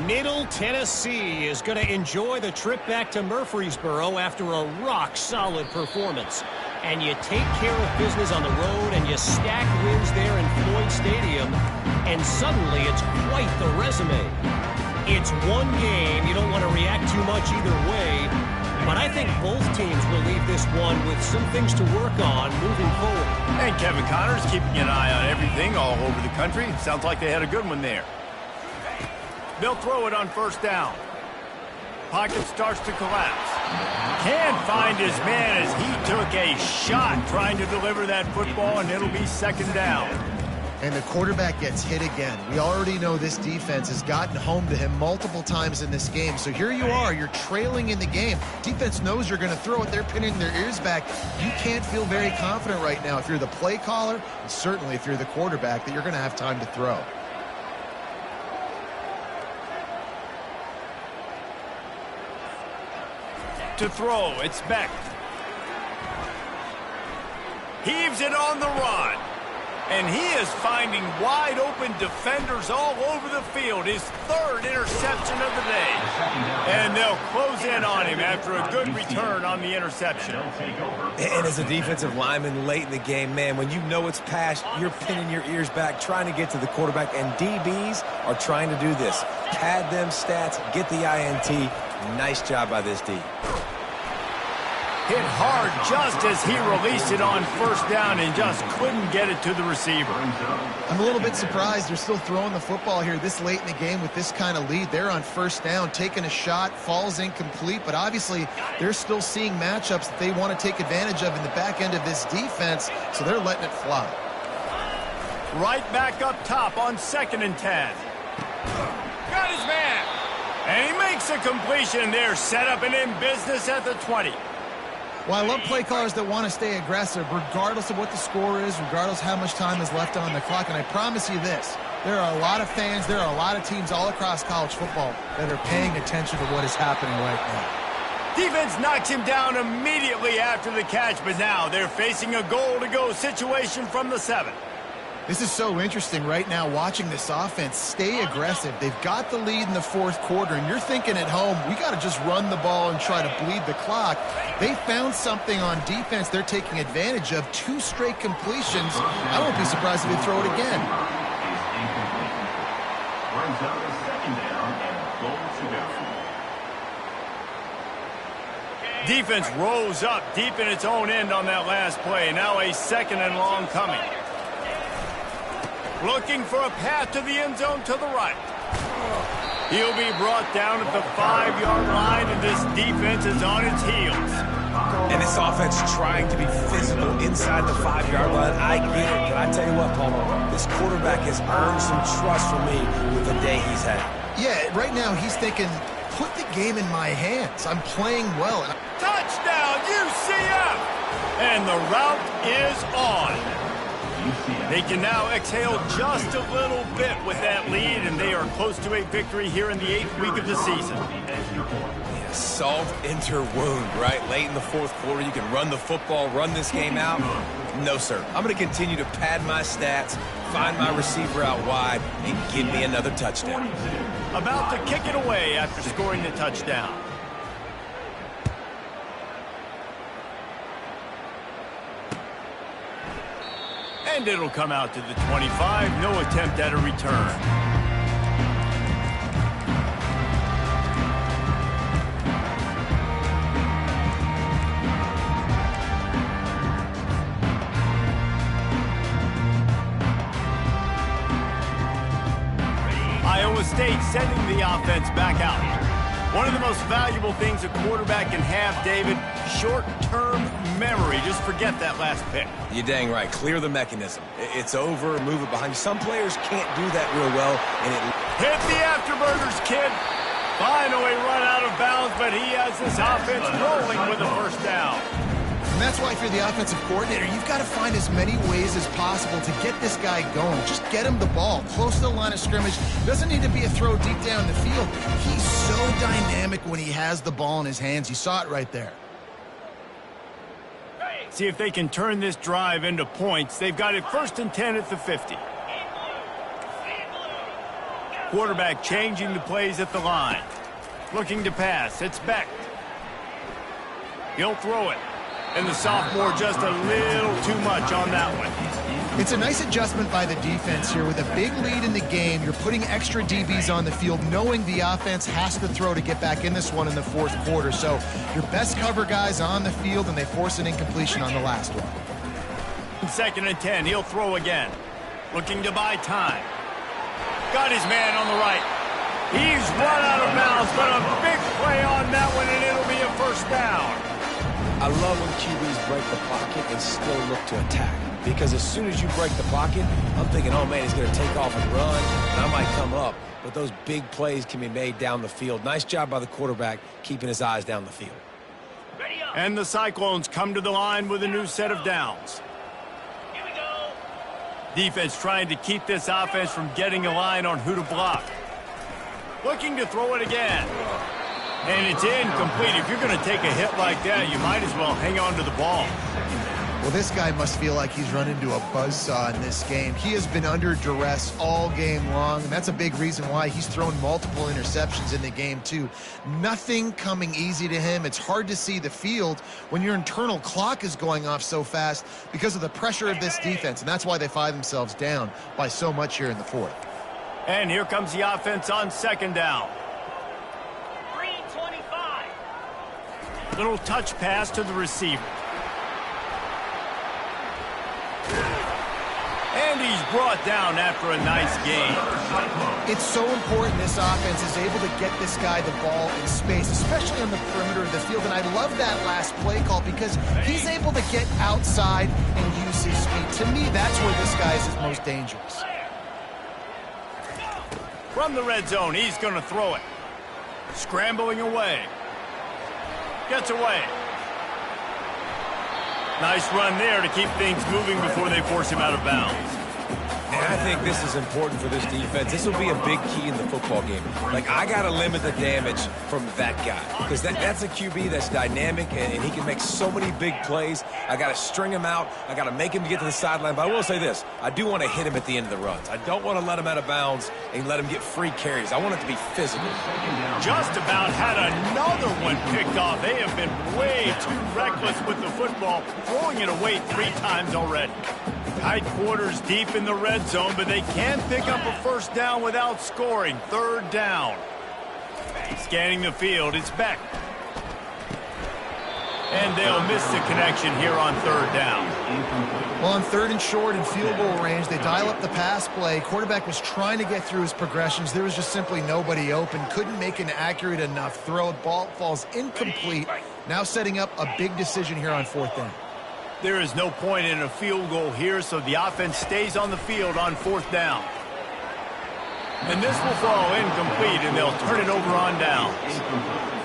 Middle Tennessee is going to enjoy the trip back to Murfreesboro after a rock-solid performance. And you take care of business on the road and you stack wins there in Floyd Stadium, and suddenly it's quite the resume. It's one game. You don't want to react too much either way, but I think both teams will leave this one with some things to work on moving forward. And Kevin Connors keeping an eye on everything all over the country. Sounds like they had a good one there. They'll throw it on 1st down. Pocket starts to collapse. Can't find his man as he took a shot trying to deliver that football, and it'll be 2nd down. And the quarterback gets hit again. We already know this defense has gotten home to him multiple times in this game. So here you are, you're trailing in the game. Defense knows you're going to throw it. They're pinning their ears back. You can't feel very confident right now if you're the play caller, and certainly if you're the quarterback, that you're going to have time to throw. To throw, it's Beck. Heaves it on the run. And he is finding wide open defenders all over the field. His 3rd interception of the day. And they'll close in on him after a good return on the interception. And as a defensive lineman late in the game, man, when you know it's passed, you're pinning your ears back, trying to get to the quarterback. And DBs are trying to do this. Pad them stats, get the INT. Nice job by this D. Hit hard just as he released it on 1st down and just couldn't get it to the receiver. I'm a little bit surprised they're still throwing the football here this late in the game with this kind of lead. They're on 1st down, taking a shot, falls incomplete, but obviously they're still seeing matchups that they want to take advantage of in the back end of this defense, so they're letting it fly. Right back up top on 2nd and 10. Got his man. And he makes a completion there, set up and in business at the 20. Well, I love play callers that want to stay aggressive, regardless of what the score is, regardless how much time is left on the clock. And I promise you this, there are a lot of fans, there are a lot of teams all across college football that are paying attention to what is happening right now. Defense knocks him down immediately after the catch, but now they're facing a goal-to-go situation from the 7. This is so interesting right now watching this offense stay aggressive. They've got the lead in the fourth quarter, and you're thinking at home, we got to just run the ball and try to bleed the clock. They found something on defense they're taking advantage of. 2 straight completions. I won't be surprised if they throw it again. Brings up a second down and goal to go. Defense rose up deep in its own end on that last play. Now a second and long coming. Looking for a path to the end zone to the right. He'll be brought down at the 5-yard line, and this defense is on its heels. And this offense trying to be physical inside the 5-yard line. I get it, but I tell you what, Paulo, this quarterback has earned some trust from me with the day he's had. Yeah, right now he's thinking, put the game in my hands. I'm playing well. Touchdown, UCF! And the route is on. They can now exhale just a little bit with that lead, and they are close to a victory here in the 8th week of the season. Yeah, salt into wound, right? Late in the fourth quarter, you can run the football, run this game out. No, sir. I'm going to continue to pad my stats, find my receiver out wide, and give me another touchdown. About to kick it away after scoring the touchdown. And it'll come out to the 25. No attempt at a return. Iowa State sending the offense back out. One of the most valuable things a quarterback can have, David, short-term memory. Just forget that last pick. You're dang right. Clear the mechanism. It's over, move it behind you. Some players can't do that real well. And it hit the afterburners, kid. Finally run out of bounds, but he has this offense rolling with a first down. And that's why if you're the offensive coordinator, you've got to find as many ways as possible to get this guy going. Just get him the ball close to the line of scrimmage. Doesn't need to be a throw deep down the field. He's so dynamic when he has the ball in his hands. You saw it right there. See if they can turn this drive into points. They've got it 1st and 10 at the 50. Quarterback changing the plays at the line. Looking to pass. It's Beck. He'll throw it. And the sophomore just a little too much on that one. It's a nice adjustment by the defense here. With a big lead in the game, you're putting extra DBs on the field, knowing the offense has to throw to get back in this one in the fourth quarter. So your best cover guys on the field, and they force an incompletion on the last one. 2nd and 10, he'll throw again. Looking to buy time. Got his man on the right. He's run out of bounds, but a big play on that one, and it'll be a first down. I love when QBs break the pocket and still look to attack. Because as soon as you break the pocket, I'm thinking, oh, man, he's going to take off and run, and I might come up. But those big plays can be made down the field. Nice job by the quarterback keeping his eyes down the field. And the Cyclones come to the line with a new set of downs. Here we go. Defense trying to keep this offense from getting a line on who to block. Looking to throw it again. And it's incomplete. If you're going to take a hit like that, you might as well hang on to the ball. Well, this guy must feel like he's run into a buzzsaw in this game. He has been under duress all game long, and that's a big reason why he's thrown multiple interceptions in the game, too. Nothing coming easy to him. It's hard to see the field when your internal clock is going off so fast because of the pressure of this defense, and that's why they find themselves down by so much here in the fourth. And here comes the offense on 2nd down. Little touch pass to the receiver. And he's brought down after a nice game. It's so important this offense is able to get this guy the ball in space, especially on the perimeter of the field. And I love that last play call because he's able to get outside and use his speed. To me, that's where this guy is his most dangerous. From the red zone, he's going to throw it. Scrambling away. Gets away. Nice run there to keep things moving before they force him out of bounds. And I think this is important for this defense. This will be a big key in the football game. Like, I got to limit the damage from that guy because that's a QB that's dynamic, and he can make so many big plays. I got to string him out. I got to make him get to the sideline. But I will say this. I do want to hit him at the end of the runs. I don't want to let him out of bounds and let him get free carries. I want it to be physical. Just about had another one picked off. They have been way too reckless with the football, throwing it away 3 times already. Tight quarters deep in the red zone, but they can't pick up a first down without scoring. 3rd down. Scanning the field, it's Beck. And they'll miss the connection here on 3rd down. Well, on 3rd and short and field goal range, they dial up the pass play. Quarterback was trying to get through his progressions. There was just simply nobody open. Couldn't make an accurate enough throw. Ball falls incomplete. Now setting up a big decision here on 4th down. There is no point in a field goal here, so the offense stays on the field on 4th down. And this will fall incomplete, and they'll turn it over on downs.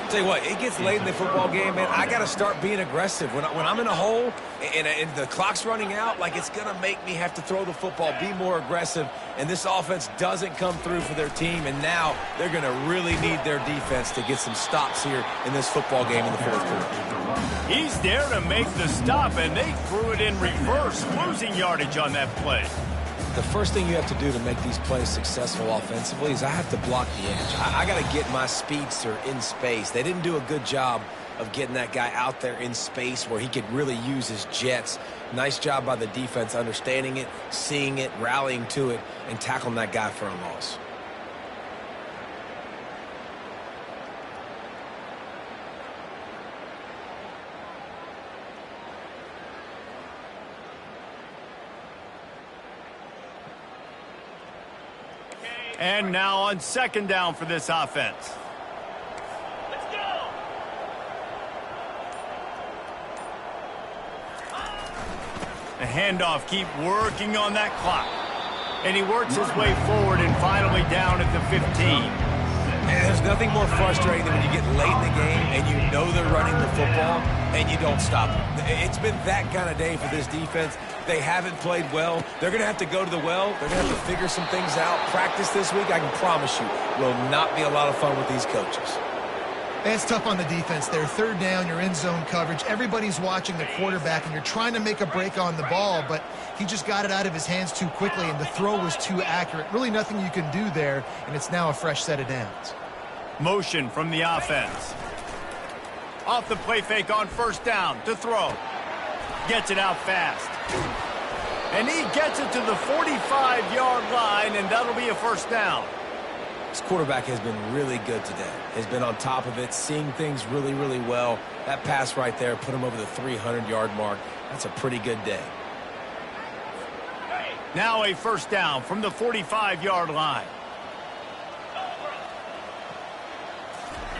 Tell you what, it gets late in the football game, man. I got to start being aggressive. When I'm in a hole and the clock's running out, like, it's going to make me have to throw the football, be more aggressive, and this offense doesn't come through for their team, and now they're going to really need their defense to get some stops here in this football game in the 4th quarter. He's there to make the stop, and they threw it in reverse, losing yardage on that play. The first thing you have to do to make these plays successful offensively is I have to block the edge. I got to get my speedster in space. They didn't do a good job of getting that guy out there in space where he could really use his jets. Nice job by the defense understanding it, seeing it, rallying to it, and tackling that guy for a loss. And now on 2nd down for this offense. Let's go. The handoff, keep working on that clock. And he works his way forward and finally down at the 15. And there's nothing more frustrating than when you get late in the game and you know they're running the football and you don't stop them. It's been that kind of day for this defense. They haven't played well. They're going to have to go to the well. They're going to have to figure some things out. Practice this week, I can promise you, will not be a lot of fun with these coaches. It's tough on the defense there. 3rd down, you're in zone coverage. Everybody's watching the quarterback, and you're trying to make a break on the ball, but he just got it out of his hands too quickly, and the throw was too accurate. Really nothing you can do there, and it's now a fresh set of downs. Motion from the offense. Off the play fake on 1st down to throw. Gets it out fast. And he gets it to the 45-yard line, and that'll be a 1st down. This quarterback has been really good today. Has been on top of it, seeing things really, really well. That pass right there put him over the 300-yard mark. That's a pretty good day. Now a 1st down from the 45-yard line.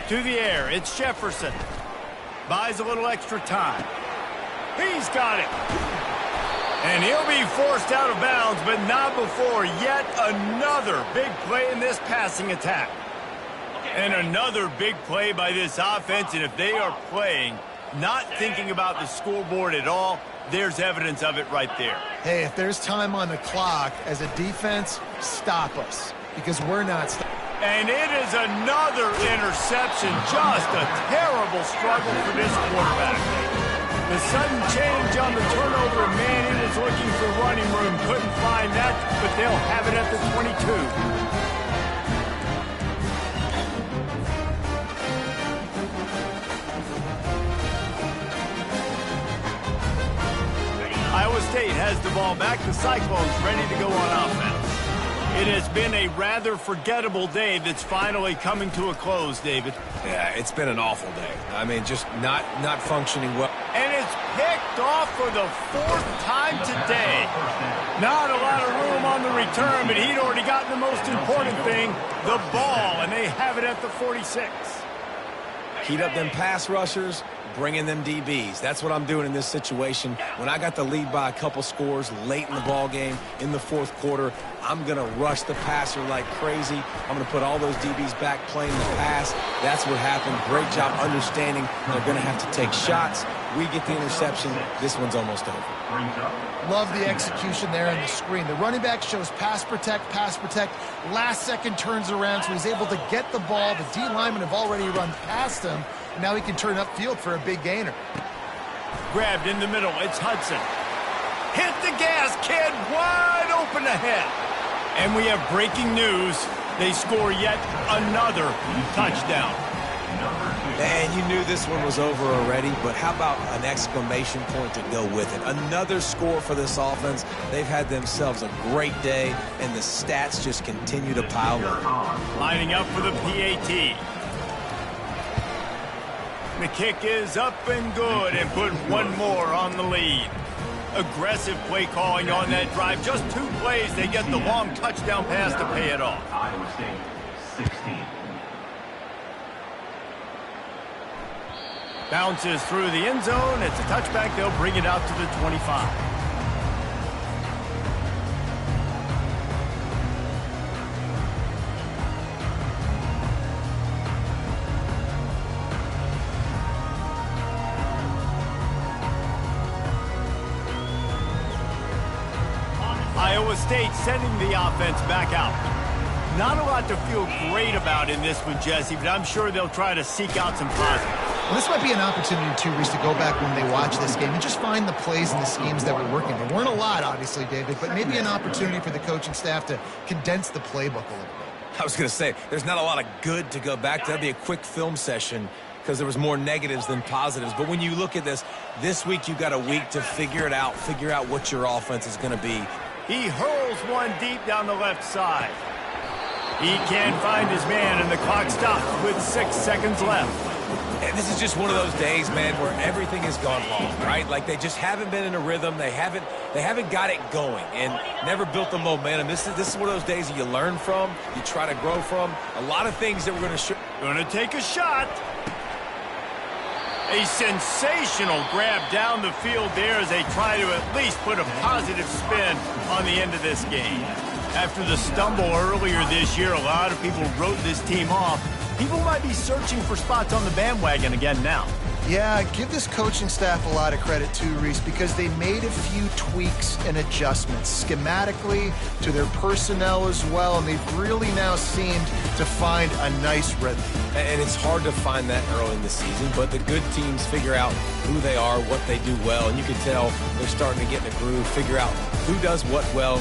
To the air, it's Jefferson. Buys a little extra time. He's got it. And he'll be forced out of bounds, but not before yet another big play in this passing attack. And another big play by this offense, and if they are playing, not thinking about the scoreboard at all, there's evidence of it right there. Hey, if there's time on the clock, as a defense, stop us, because we're not stopping. And it is another interception. Just a terrible struggle for this quarterback. The sudden change on the turnover, and man, he was looking for running room. Couldn't find that, but they'll have it at the 22. Iowa State has the ball back. The Cyclones ready to go on offense. It has been a rather forgettable day that's finally coming to a close, David. Yeah, it's been an awful day. I mean, just not functioning well. And it's picked off for the 4th time today. Not a lot of room on the return, but he'd already gotten the most important thing, the ball, and they have it at the 46. Heat up them pass rushers, bring in them DBs. That's what I'm doing in this situation. When I got the lead by a couple scores late in the ball game in the 4th quarter, I'm going to rush the passer like crazy. I'm going to put all those DBs back playing the pass. That's what happened. Great job understanding they're going to have to take shots. We get the interception. This one's almost over. Love the execution there on the screen. The running back shows pass protect. Last second turns around, so he's able to get the ball. The D linemen have already run past him, and now he can turn upfield for a big gainer. Grabbed in the middle. It's Hudson. Hit the gas, kid. Wide open ahead. And we have breaking news. They score yet another touchdown. And you knew this one was over already, but how about an exclamation point to go with it? Another score for this offense. They've had themselves a great day, and the stats just continue to pile up. Lining up for the PAT. The kick is up and good, and put one more on the lead. Aggressive play calling on that drive. Just 2 plays, they get the long touchdown pass to pay it off. Iowa State, 16. Bounces through the end zone. It's a touchback. They'll bring it out to the 25. Iowa State sending the offense back out. Not a lot to feel great about in this one, Jesse, but I'm sure they'll try to seek out some positives. Well, this might be an opportunity, too, Reese, to go back when they watch this game and just find the plays and the schemes that were working. There weren't a lot, obviously, David, but maybe an opportunity for the coaching staff to condense the playbook a little bit. I was going to say, there's not a lot of good to go back to. That'd be a quick film session because there was more negatives than positives. But when you look at this week you got a week to figure it out, figure out what your offense is going to be. He hurls one deep down the left side. He can't find his man, and the clock stops with 6 seconds left. And this is just one of those days, man, where everything has gone wrong, right? Like they just haven't been in a rhythm. They haven't got it going and never built the momentum. This is one of those days that you learn from, you try to grow from. A lot of things that we're going to show. Going to take a shot. A sensational grab down the field there as they try to at least put a positive spin on the end of this game. After the stumble earlier this year, a lot of people wrote this team off. People might be searching for spots on the bandwagon again now. Yeah, give this coaching staff a lot of credit too, Reese, because they made a few tweaks and adjustments schematically to their personnel as well, and they've really now seemed to find a nice rhythm. And it's hard to find that early in the season, but the good teams figure out who they are, what they do well, and you can tell they're starting to get in a groove, figure out who does what well.